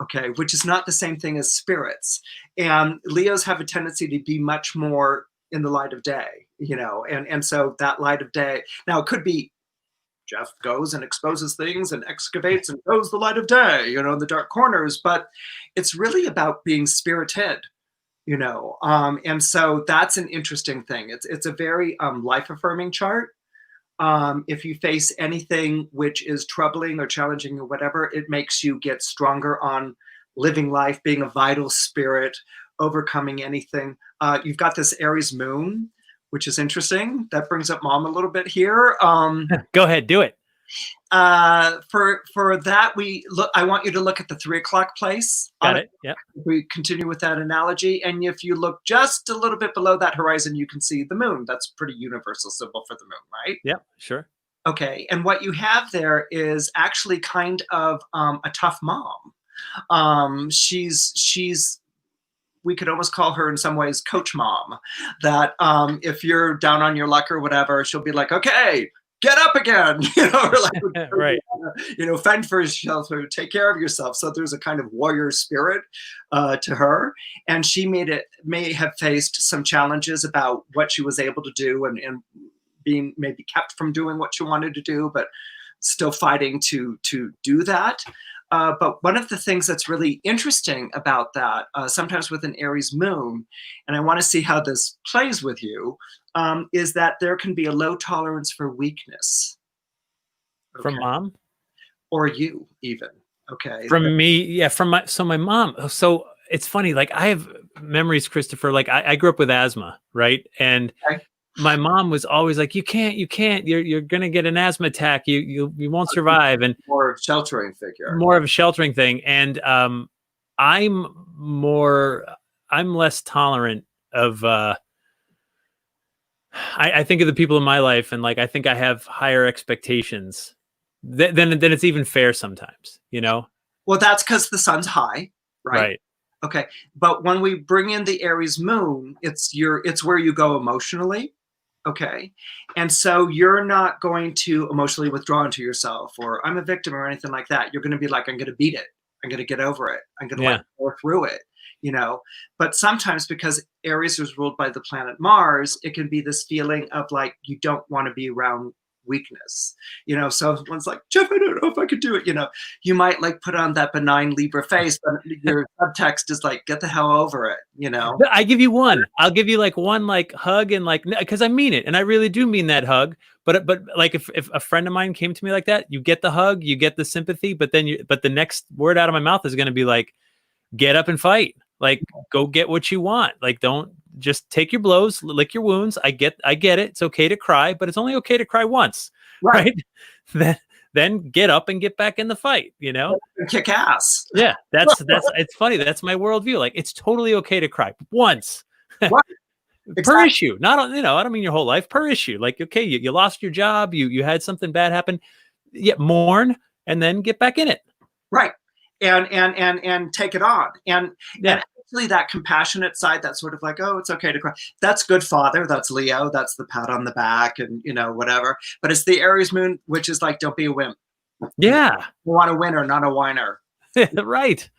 okay, which is not the same thing as spirits. And Leos have a tendency to be much more in the light of day, and so that light of day, now it could be Jeff goes and exposes things and excavates and goes the light of day, in the dark corners, but it's really about being spirit head. And so that's an interesting thing. It's a very life-affirming chart. If you face anything which is troubling or challenging or whatever, it makes you get stronger on living life, being a vital spirit, overcoming anything. You've got this Aries moon, which is interesting. That brings up mom a little bit here. Go ahead, do it. For that, I want you to look at the 3 o'clock place. Got it. Yeah. If we continue with that analogy, and if you look just a little bit below that horizon, you can see the moon. That's a pretty universal symbol for the moon, right? Yeah, sure. Okay, and what you have there is actually kind of a tough mom. She's we could almost call her in some ways coach mom, that if you're down on your luck or whatever, she'll be like, okay, get up again, or like, right. Fend for yourself, or take care of yourself. So there's a kind of warrior spirit to her. And she may have faced some challenges about what she was able to do and being maybe kept from doing what she wanted to do, but still fighting to do that. But one of the things that's really interesting about that, sometimes with an Aries moon, and I want to see how this plays with you, is that there can be a low tolerance for weakness. Okay. From mom? Or you, even. Okay. From me, yeah, my mom. So it's funny, like I have memories, Christopher, like I grew up with asthma, right? And my mom was always like, you can't, you're going to get an asthma attack. You won't survive. And more of a sheltering figure. More of a sheltering thing. And I'm less tolerant of, I think of the people in my life, and like, I think I have higher expectations than it's even fair sometimes, you know? Well, that's because the sun's high, right? Right. Okay. But when we bring in the Aries moon, it's where you go emotionally. Okay. And so you're not going to emotionally withdraw into yourself or I'm a victim or anything like that. You're going to be like, I'm going to beat it. I'm going to get over it. I'm going to like Yeah. go through it, you know. But sometimes because Aries is ruled by the planet Mars, it can be this feeling of like you don't want to be around weakness, you know. So if one's like, Jeff, I don't know if I could do it, you know, you might like put on that benign Libra face, but your subtext is like, get the hell over it, you know. I give you one. I'll give you like one like hug, and like, because I mean it, and I really do mean that hug. But like, if a friend of mine came to me like that, you get the hug, you get the sympathy, but the next word out of my mouth is going to be like, get up and fight. Like, go get what you want. Like, don't just take your blows, lick your wounds. I get it. It's okay to cry, but it's only okay to cry once, right? Then get up and get back in the fight, you know? Kick ass. Yeah, that's it's funny. That's my worldview. Like, it's totally okay to cry once. Right. Per Exactly. issue. Not, you know, I don't mean your whole life, per issue. Like, okay, you lost your job, you had something bad happen. Yeah, mourn and then get back in it. Right. And take it on. And Yeah. actually that compassionate side, that's sort of like, oh, it's okay to cry. That's good father. That's Leo. That's the pat on the back and, you know, whatever. But it's the Aries moon, which is like, don't be a wimp. Yeah. You want a winner, not a whiner. Right.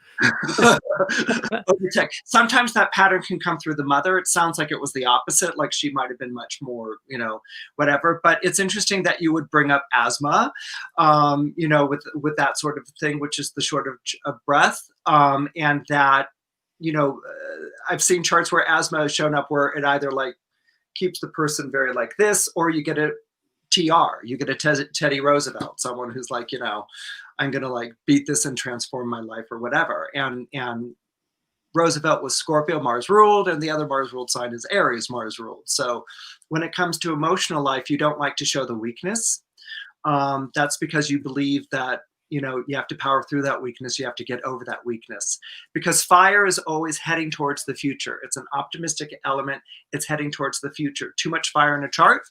Overtake. Sometimes that pattern can come through the mother. It sounds like it was the opposite, like she might have been much more, you know, whatever. But it's interesting that you would bring up asthma, you know, with that sort of thing, which is the shortage of breath, and that, you know, I've seen charts where asthma has shown up where it either like keeps the person very like this, or you get a TR, you get a Teddy Roosevelt, someone who's like, you know, I'm going to like beat this and transform my life or whatever. And Roosevelt was Scorpio, Mars ruled, and the other Mars ruled sign is Aries, Mars ruled. So when it comes to emotional life, you don't like to show the weakness. That's because you believe that, you know, you have to power through that weakness. You have to get over that weakness because fire is always heading towards the future. It's an optimistic element. It's heading towards the future. Too much fire in a chart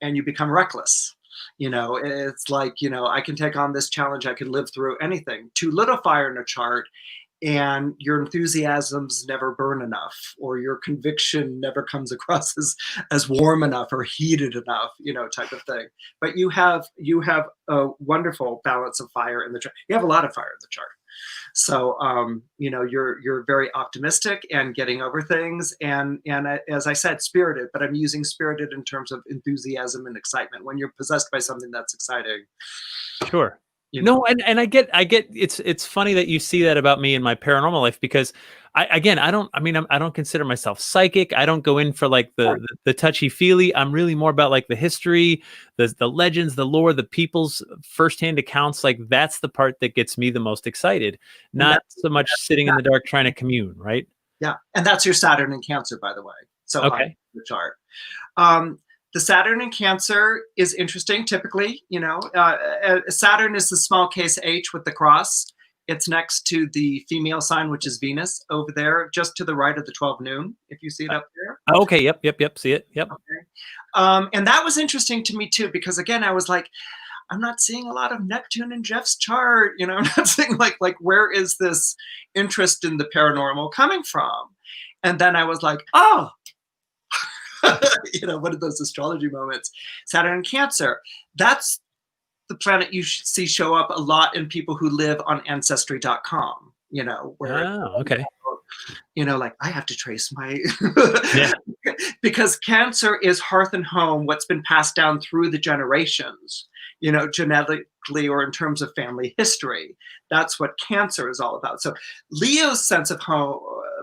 and you become reckless. You know, it's like, you know, I can take on this challenge. I can live through anything. Too little fire in a chart and your enthusiasms never burn enough, or your conviction never comes across as warm enough or heated enough, you know, type of thing. But you have a wonderful balance of fire in the chart. You have a lot of fire in the chart. So, you know, you're very optimistic and getting over things. And as I said, spirited, but I'm using spirited in terms of enthusiasm and excitement. When you're possessed by something that's exciting. Sure. You know? No, and I get it's funny that you see that about me in my paranormal life, because I don't consider myself psychic. I don't go in for like the touchy feely. I'm really more about like the history, the legends, the lore, the people's firsthand accounts. Like, that's the part that gets me the most excited, not so much sitting in the dark trying to commune, right? Yeah, and that's your Saturn in Cancer, by the way. So okay, the chart. The Saturn in Cancer is interesting. Typically, you know, Saturn is the small case H with the cross. It's next to the female sign, which is Venus, over there, just to the right of the 12 noon, if you see it up there. okay, yep, see it, yep. Okay. And that was interesting to me too, because again, I was like, I'm not seeing a lot of Neptune in Jeff's chart. You know, I'm not seeing like where is this interest in the paranormal coming from? And then I was like, oh, you know, one of those astrology moments. Saturn in Cancer. That's the planet you see show up a lot in people who live on Ancestry.com. You know, where okay, you know, like I have to trace my yeah, because Cancer is hearth and home, what's been passed down through the generations, you know, genetically or in terms of family history. That's what Cancer is all about. So Leo's sense of home,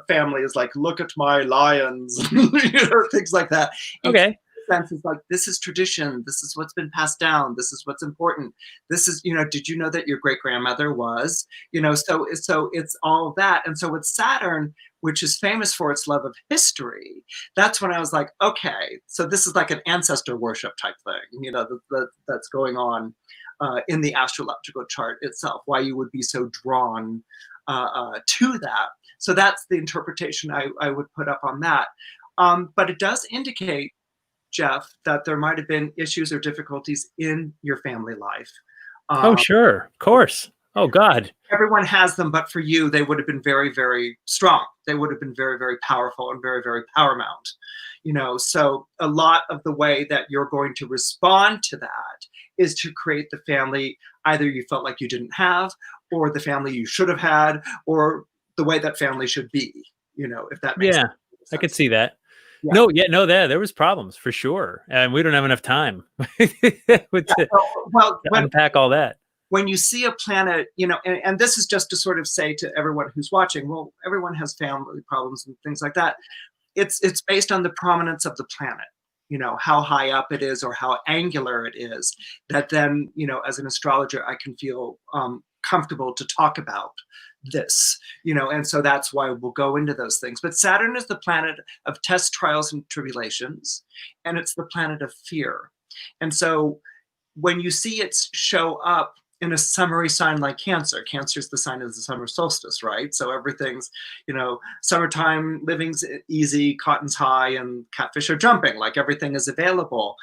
family is like, look at my lions, you know, things like that. okay. Sense is like, this is tradition. This is what's been passed down. This is what's important. This is, you know, did you know that your great grandmother was, you know, so it's all of that. And so with Saturn, which is famous for its love of history, that's when I was like, okay, so this is like an ancestor worship type thing, you know, that's going on in the astrological chart itself, why you would be so drawn to that. So that's the interpretation I would put up on that. But it does indicate, Jeff, that there might have been issues or difficulties in your family life. Oh, sure. Of course. Oh, God. Everyone has them, but for you, they would have been very, very strong. They would have been very, very powerful and very, very paramount. So a lot of the way that you're going to respond to that is to create the family either you felt like you didn't have, or the family you should have had, or the way that family should be, if that makes sense. I could see that. Yeah. There was problems for sure. And we don't have enough time to unpack all that. When you see a planet, and this is just to sort of say to everyone who's watching, well, everyone has family problems and things like that. It's based on the prominence of the planet, how high up it is or how angular it is, that then, as an astrologer, I can feel comfortable to talk about this, and so that's why we'll go into those things. But Saturn is the planet of tests, trials, and tribulations, and it's the planet of fear. And so when you see it show up in a summery sign like Cancer. Cancer is the sign of the summer solstice, right? So everything's, summertime, living's easy, cotton's high, and catfish are jumping, like everything is available.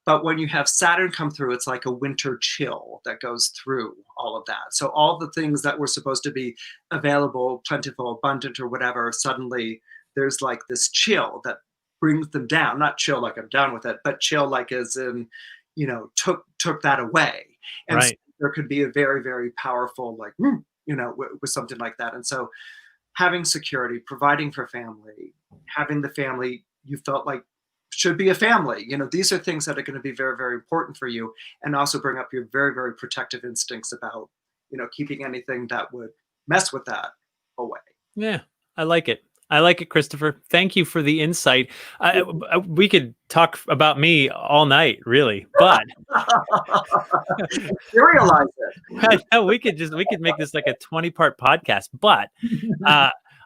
But when you have Saturn come through, it's like a winter chill that goes through all of that. So all the things that were supposed to be available, plentiful, abundant, or whatever, suddenly there's like this chill that brings them down. Not chill like I'm down with it, but chill like as in, took that away. And right. So there could be a very, very powerful, like, with something like that. And so having security, providing for family, having the family you felt like should be a family, these are things that are going to be very, very important for you, and also bring up your very, very protective instincts about, keeping anything that would mess with that away. Yeah, I like it. I like it, Christopher. Thank you for the insight. We could talk about me all night, really, but serialize it. We could make this like a 20-part podcast. But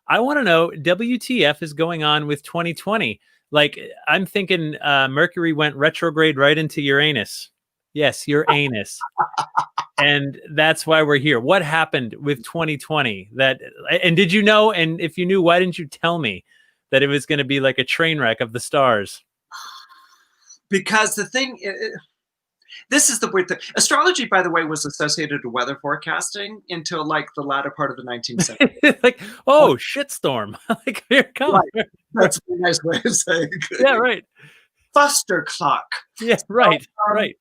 I want to know, WTF is going on with 2020? Like, I'm thinking Mercury went retrograde right into Uranus. Yes, Uranus. And that's why we're here. What happened with 2020? And did you know? And if you knew, why didn't you tell me that it was going to be like a train wreck of the stars? Because the thing this is the weird thing. Astrology, by the way, was associated with weather forecasting until like the latter part of the 19th century. Like, oh, shitstorm. Like, here it comes. Right. That's a nice way of saying it. Yeah, right. Fuster clock. Yeah, right, right.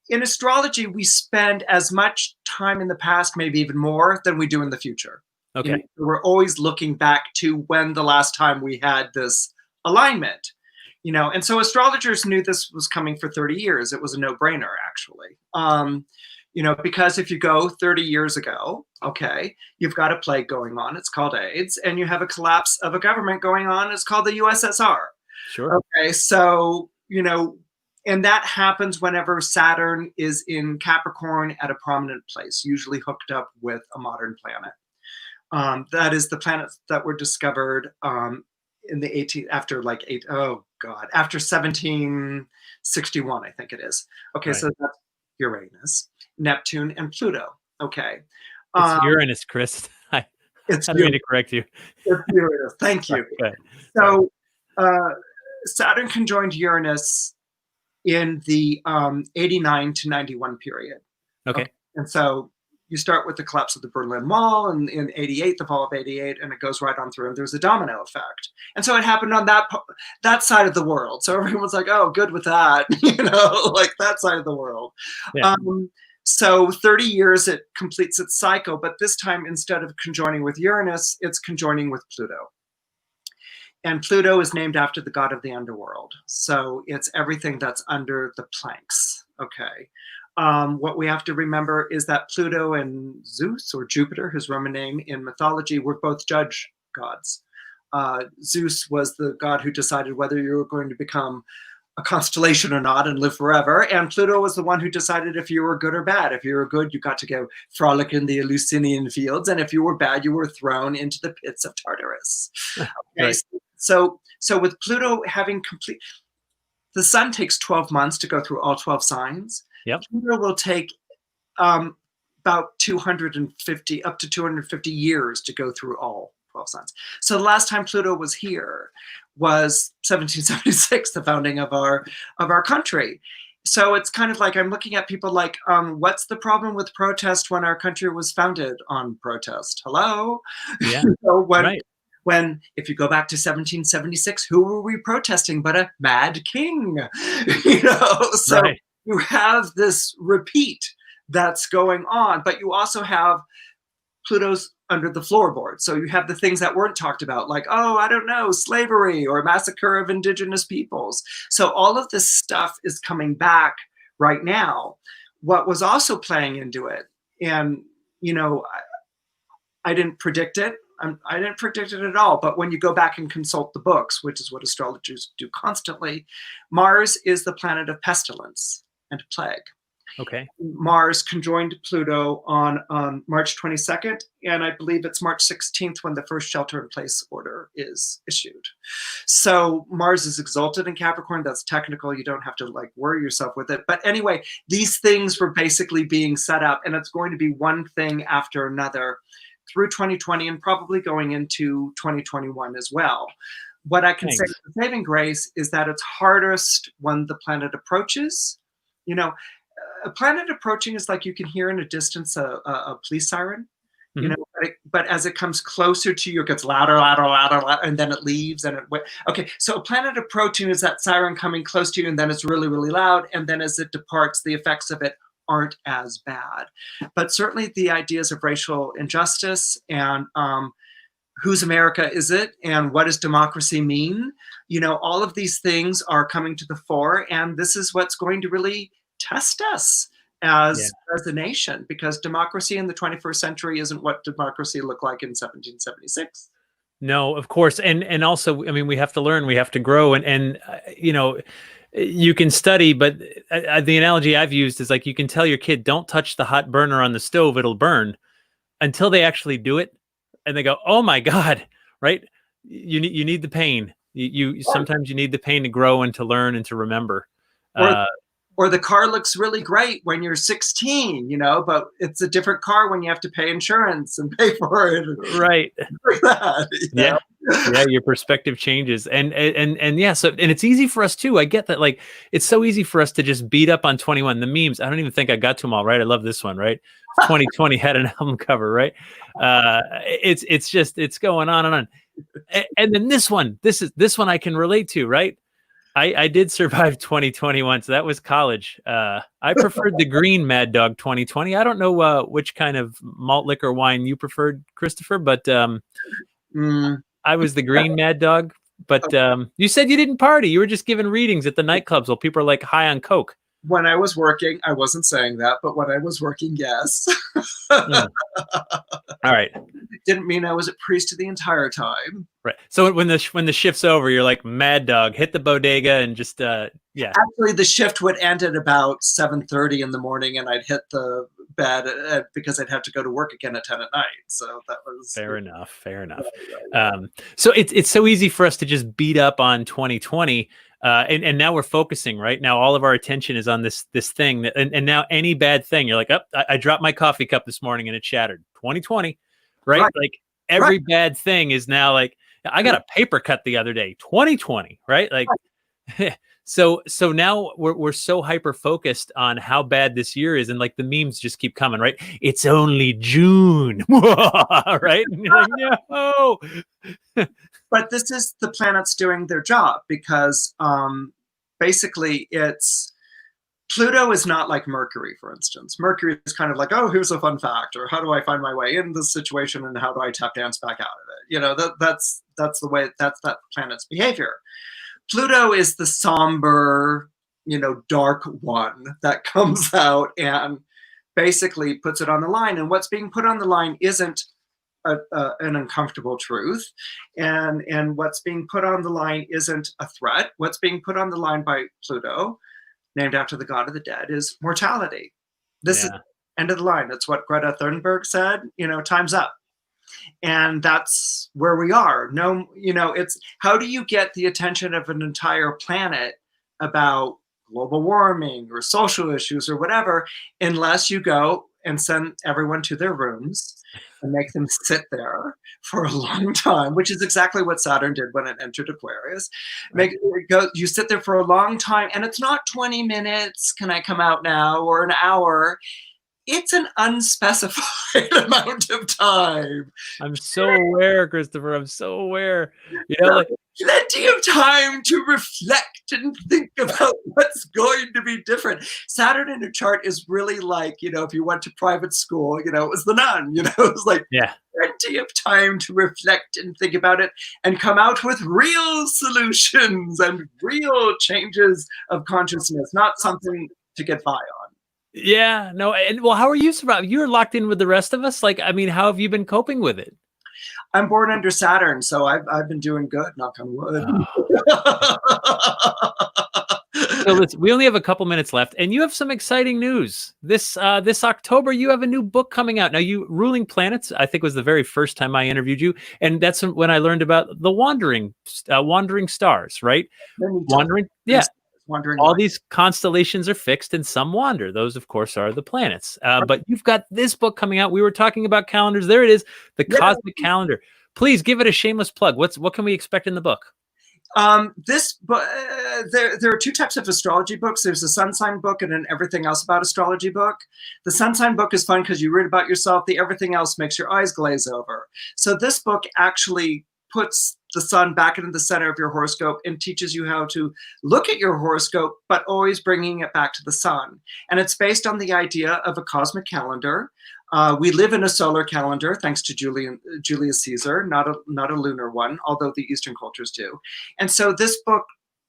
In astrology, we spend as much time in the past, maybe even more, than we do in the future. Okay. We're always looking back to when the last time we had this alignment. And so astrologers knew this was coming for 30 years. It was a no-brainer, actually. Because if you go 30 years ago, okay, you've got a plague going on. It's called AIDS. And you have a collapse of a government going on. It's called the USSR. Sure. Okay, so, and that happens whenever Saturn is in Capricorn at a prominent place, usually hooked up with a modern planet. That is the planets that were discovered in the after 1761, I think it is. Okay, right. So that's Uranus, Neptune, and Pluto. Okay. It's Uranus, Chris. I don't mean to correct you. It's Uranus. Thank you. Okay. So Saturn conjoined Uranus in the 89 to 91 period. Okay. And so you start with the collapse of the Berlin Wall and in 88, the fall of 88, and it goes right on through. And there's a domino effect. And so it happened on that side of the world. So everyone's like, oh, good with that, like that side of the world. Yeah. So 30 years, it completes its cycle. But this time, instead of conjoining with Uranus, it's conjoining with Pluto. And Pluto is named after the god of the underworld. So it's everything that's under the planks. Okay. What we have to remember is that Pluto and Zeus, or Jupiter, his Roman name in mythology, were both judge gods. Zeus was the god who decided whether you were going to become a constellation or not and live forever. And Pluto was the one who decided if you were good or bad. If you were good, you got to go frolic in the Eleusinian fields. And if you were bad, you were thrown into the pits of Tartarus. Okay. Right. So with Pluto having the sun takes 12 months to go through all 12 signs. Yep. Pluto will take about 250, up to 250 years to go through all 12 signs. So the last time Pluto was here was 1776, the founding of our country. So it's kind of like I'm looking at people like, what's the problem with protest when our country was founded on protest? Hello? Yeah. So Right. when, if you go back to 1776, who were we protesting but a mad king? So Right. you have this repeat that's going on, but you also have Pluto's under the floorboard. So you have the things that weren't talked about, like, oh, I don't know, slavery or massacre of indigenous peoples. So all of this stuff is coming back right now. What was also playing into it, and I didn't predict it. I didn't predict it at all. But when you go back and consult the books, which is what astrologers do constantly, Mars is the planet of pestilence and plague. Okay. Mars conjoined Pluto on March 22nd, and I believe it's March 16th when the first shelter-in-place order is issued. So Mars is exalted in Capricorn. That's technical. You don't have to like worry yourself with it. But anyway, these things were basically being set up, and it's going to be one thing after another through 2020 and probably going into 2021 as well. What I can say with the saving grace is that it's hardest when the planet approaches. A planet approaching is like you can hear in a distance a police siren, but as it comes closer to you, it gets louder, and then it leaves. Okay, so a planet approaching is that siren coming close to you, and then it's really, really loud, and then as it departs, the effects of it aren't as bad. But certainly the ideas of racial injustice and whose America is it, and what does democracy mean? All of these things are coming to the fore, and this is what's going to really test us as a nation, because democracy in the 21st century isn't what democracy looked like in 1776. No, of course. And also, I mean, we have to learn, we have to grow, and you can study, but the analogy I've used is like, you can tell your kid, don't touch the hot burner on the stove, it'll burn, until they actually do it. And they go, oh my God, right? You need the pain. Sometimes you need the pain to grow and to learn and to remember. Or the car looks really great when you're 16, but it's a different car when you have to pay insurance and pay for it. Right. Yeah. Yeah. Your perspective changes. And yeah. So, and it's easy for us too. I get that. Like, it's so easy for us to just beat up on 21, the memes. I don't even think I got to them all, right? I love this one, right? 2020 had an album cover, right? It's going on and on. And then this one I can relate to, right? I did survive 2021, so that was college. I preferred the green Mad Dog 2020. I don't know which kind of malt liquor wine you preferred, Christopher, but I was the green Mad Dog. But you said you didn't party. You were just giving readings at the nightclubs while people are like high on coke. When I was working, I wasn't saying that, but when I was working, yes. All right. Didn't mean I was a priest the entire time. Right. So when the shift's over, you're like, Mad Dog, hit the bodega and just yeah. Actually, the shift would end at about 7:30 in the morning, and I'd hit the bed because I'd have to go to work again at 10 at night. So that was fair enough. So it's so easy for us to just beat up on 2020. And now we're focusing, right? Now all of our attention is on this thing, and now any bad thing, you're like, oh, I dropped my coffee cup this morning and it shattered. 2020, right? Like every bad thing is now like, I got a paper cut the other day. 2020, right? Like, so now we're so hyper focused on how bad this year is, and like the memes just keep coming, right? It's only June, right? And you're like, no. But this is the planets doing their job, because basically Pluto is not like Mercury, for instance. Mercury is kind of like, oh, here's a fun fact, or how do I find my way in this situation, and how do I tap dance back out of it? That's the way, that's that planet's behavior. Pluto is the somber, dark one that comes out and basically puts it on the line. And what's being put on the line isn't an uncomfortable truth, and what's being put on the line isn't a threat. What's being put on the line by Pluto, named after the god of the dead, is mortality. This is end of the line. That's what Greta Thunberg said. Time's up. And that's where we are. No, it's how do you get the attention of an entire planet about global warming or social issues or whatever, unless you go and send everyone to their rooms and make them sit there for a long time, which is exactly what Saturn did when it entered Aquarius. Right. You sit there for a long time, and it's not 20 minutes, can I come out now, or an hour. It's an unspecified amount of time. I'm so aware, Christopher. I'm so aware. You know, like, Plenty of time to reflect and think about what's going to be different. Saturn in a chart is really like, if you went to private school, it was the nun, it's like yeah. plenty of time to reflect and think about it and come out with real solutions and real changes of consciousness, not something to get by on. Yeah, no, and well, how are you surviving? You're locked in with the rest of us. Like, I mean, how have you been coping with it? I'm born under Saturn, so I've been doing good, knock on wood. So listen, we only have a couple minutes left, and you have some exciting news. This October, you have a new book coming out. Now, Ruling Planets, I think was the very first time I interviewed you, and that's when I learned about the wandering stars, right? Wandering, yeah. All these constellations are fixed and some wander. Those, of course, are the planets. But you've got this book coming out. We were talking about calendars. There it is, the Cosmic Calendar. Please give it a shameless plug. What can we expect in the book? This book, there are two types of astrology books. There's a sun sign book and an everything else about astrology book. The sun sign book is fun because you read about yourself. The everything else makes your eyes glaze over. So this book actually puts the sun back into the center of your horoscope and teaches you how to look at your horoscope, but always bringing it back to the sun. And it's based on the idea of a cosmic calendar. We live in a solar calendar, thanks to Julius Caesar, not a lunar one, although the Eastern cultures do. And so this book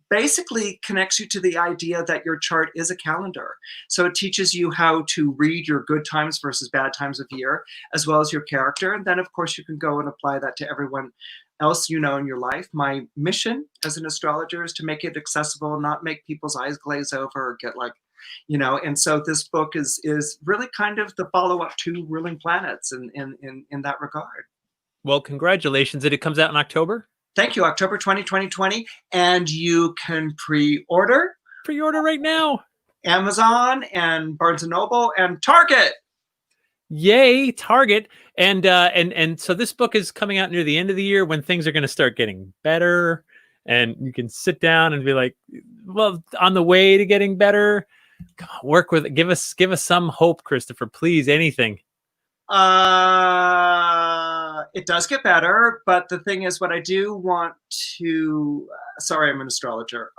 basically connects you to the idea that your chart is a calendar. So it teaches you how to read your good times versus bad times of year, as well as your character. And then, of course, you can go and apply that to everyone else in your life. My mission as an astrologer is to make it accessible, not make people's eyes glaze over or get like, and so this book is really kind of the follow-up to Ruling Planets in that regard. Well, congratulations. It comes out in October? Thank you, October 2020. And you can pre-order. Pre-order right now. Amazon and Barnes & Noble and Target. Yay, Target. And so this book is coming out near the end of the year when things are going to start getting better. And you can sit down and be like, well, on the way to getting better. Come on, work with it. Give us some hope, Christopher, please. Anything. It does get better, but the thing is, what I do want to, sorry, I'm an astrologer.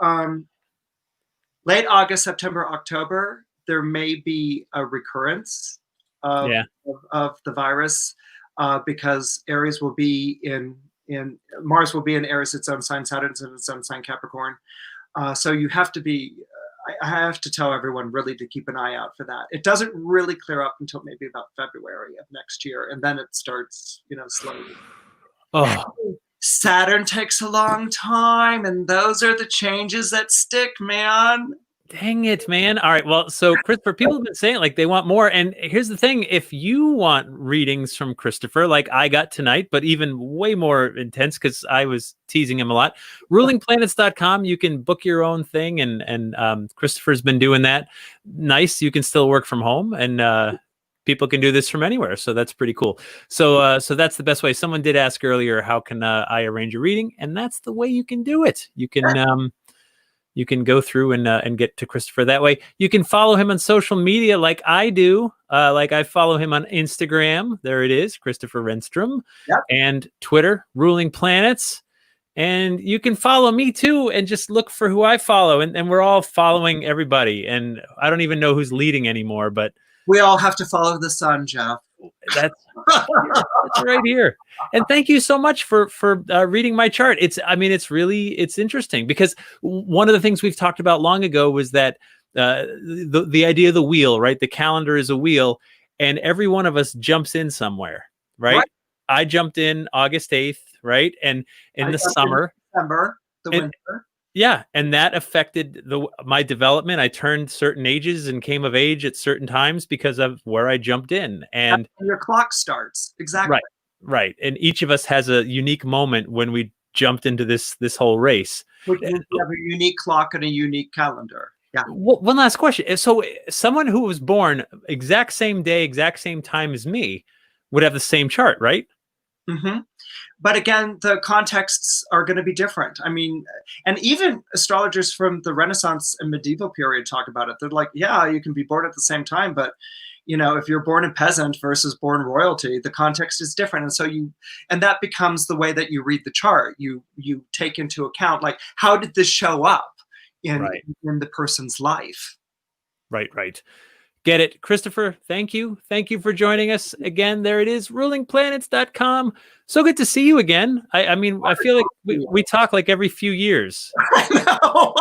Late August, September, October, there may be a recurrence of the virus because Aries will be in Mars will be in Aries, its own sign, Saturn's in its own sign, Capricorn. So you have to be, I have to tell everyone really to keep an eye out for that. It doesn't really clear up until maybe about February of next year. And then it starts, slowly. Oh, Saturn takes a long time. And those are the changes that stick, man. Dang it, man. All right. Well, so Christopher, people have been saying like they want more. And here's the thing. If you want readings from Christopher, like I got tonight, but even way more intense because I was teasing him a lot, rulingplanets.com, you can book your own thing. And Christopher's been doing that. Nice. You can still work from home and people can do this from anywhere. So that's pretty cool. So that's the best way. Someone did ask earlier, how can I arrange a reading? And that's the way you can do it. You can go through and get to Christopher that way. You can follow him on social media like I do. Like I follow him on Instagram. There it is, Christopher Renstrom. Yep. And Twitter, Ruling Planets. And you can follow me too and just look for who I follow. And we're all following everybody. And I don't even know who's leading anymore, but we all have to follow the sun, Jeff. That's right here. And thank you so much for reading my chart. It's interesting because one of the things we've talked about long ago was that the idea of the wheel, right? The calendar is a wheel and every one of us jumps in somewhere, right? I jumped in August 8th, right? And in the summer, December, the winter. Yeah, and that affected my development. I turned certain ages and came of age at certain times because of where I jumped in. And your clock starts. Exactly. Right. And each of us has a unique moment when we jumped into this whole race. Which means you have a unique clock and a unique calendar. Yeah. One last question. So someone who was born exact same day, exact same time as me would have the same chart, right? Mm-hmm. But again, the contexts are going to be different. I mean, and even astrologers from the Renaissance and medieval period talk about it. They're like, yeah, you can be born at the same time, but if you're born a peasant versus born royalty, the context is different. And so and that becomes the way that you read the chart. You take into account, like, how did this show up in the person's life? Right. Get it. Christopher, thank you. Thank you for joining us again. There it is, rulingplanets.com. So good to see you again. I mean, I feel like we talk like every few years. I know.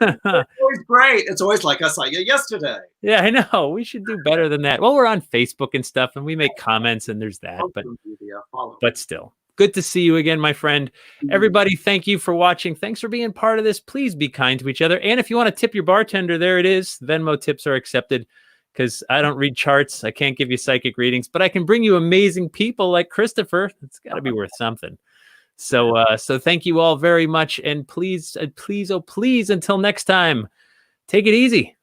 It's always great. It's always like I saw you yesterday. Yeah, I know. We should do better than that. Well, we're on Facebook and stuff, and we make comments, and there's that. But still, good to see you again, my friend. Everybody, thank you for watching. Thanks for being part of this. Please be kind to each other. And if you want to tip your bartender, there it is. Venmo tips are accepted, because I don't read charts. I can't give you psychic readings, but I can bring you amazing people like Christopher. It's got to be worth something. So thank you all very much. And please, oh, please, until next time, take it easy.